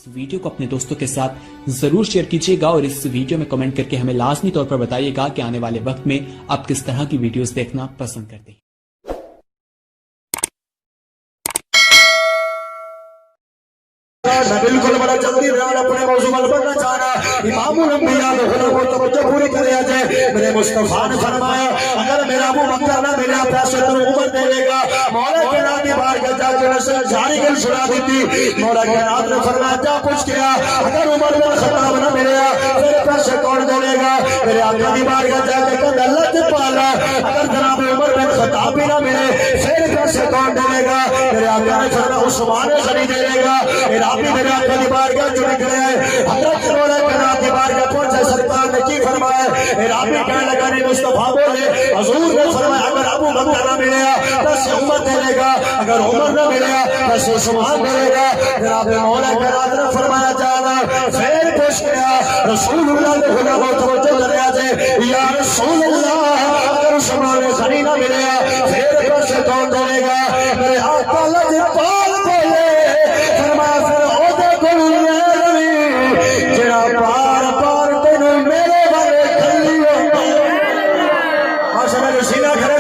Video को अपने दोस्तों के साथ जरूर शेयर कीजिएगा और इस वीडियो में कमेंट करके हमें लाजमी तौर पर बताइएगा कि आने वाले वक्त में आप किस तरह की वीडियोस देखना पसंद करते हैं। बिल्कुल बड़ा जल्दी अपने मौजू पर पढ़ना चाह रहा इमामुल अंबिया ने तवज्जो पूरी कर लिया जाए। मेरे मुस्तफा ने फरमाया अगर मेरा अबू बकर ना मिला पैसे तो उमर दे देगा। मौला के नाती बार का जाके नस्ल जारी कर सुना दी थी। मौला के नात ने फरमाया जा पूछ किया अगर उमर बिन खत्ताब ना मिला फिर पैसे कौन देगा। मेरे आका की बार का जाके कद अल्लाह से पाला अगर जनाब उमर बिन खत्ताब भी ना मिले फिर पैसे कौन देगा। मेरे आका ने फरमाया उस्मान गनी देगा। मेरे आका की बारगाह जुड़ गए हजरत मौला के नात की बारगाह पहुंचे। सरकार ने की फरमाया राबी कहने लगा नहीं मुस्तफा बोले हुजूर ने फरमाया अगर अबू बकर ना मिलेगा बस उमर देगा अगर उमर ना मिलेगा बस उस्मान देगा। जनाब मौला के नात ने फरमाया जाना फिर पूछ गया रसूलुल्लाह ने खुदा को तवज्जो करया जे या रसूलुल्लाह अगर उस्मान गनी ना मिलेगा फिर पैसे कौन देगा। मेरे आका लजपाल बोले फरमाया पार पार तेन मेरे वाले खली सीना खड़े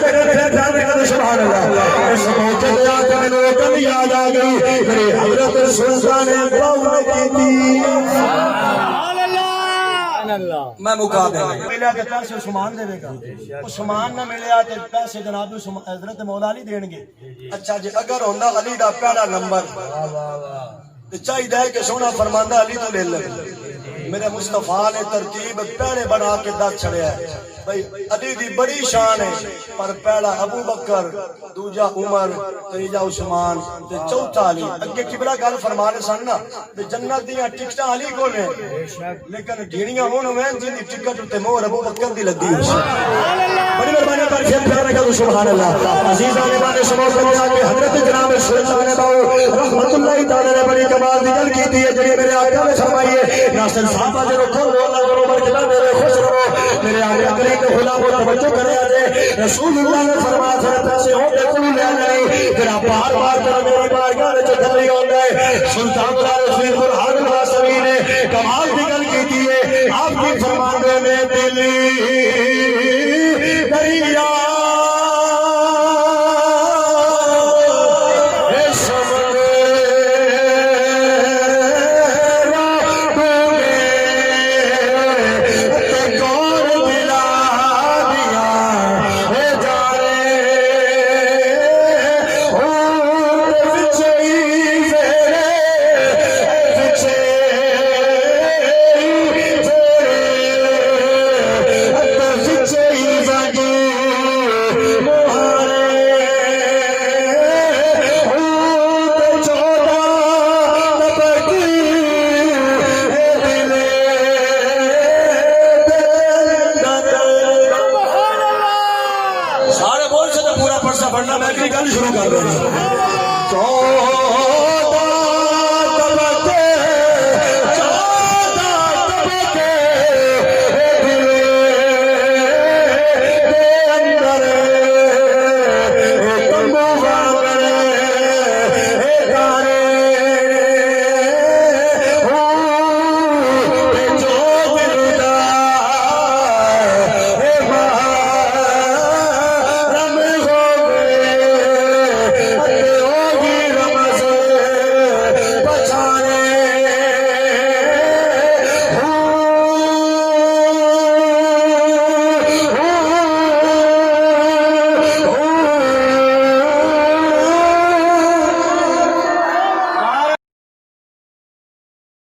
सुभान अल्लाह इस मौके पे आके मैंने वो कल याद आ गई मेरी हजरत सुल्तान मैं मुका मिला के पैसे उस्मान देगा। उस्मान ना मिले तो पैसे जनाब हजरत मौला नहीं देंगे। अच्छा जी अगर होंदा अली दा पहला नंबर चाहिए कि सोना फरमांदा अली तो ले ले। मेरे मुस्तफा ने तरतीब पहले बना के दस छड़िया भाई अली दी बड़ी शान है पर पहला अबू बकर दूजा उमर तीजा उस्मान ते चौथा अली। अगे किबला गल फरमाने सन ना ते जन्नत दियां टिकटां अली को ने लेकिन गिणियां होण मैं जिंदी टिकट ते मोहर अबू बकर दी लगी हुई। बड़ी मेहरबानी कर शेयर कर रखा सुभान अल्लाह। अजीज आने वाले समझ में आके हजरत जनाब सुल्तान बाऊ रहमतुल्लाह ताला ने बड़ी कमाल दी गल की है जेडी मेरे आका ने फरमाई है नासिर साहब आज रखो रोला करो बरकत मेरे खुश रहो। मेरे आका करीम ने खुदा को तवज्जो करे आज रसूलुल्लाह ने फरमाया फिर पैसे होते कोई ले नहीं तेरा बार बार तेरा मेरी बारगाह में चली होंदा है। सुल्तान रसूल फरहाद वासवी ने कमाल दी गल की है आपकी फरमाने में दिली दरिया पढ़ना मैं गल शुरू कर रहा हूं।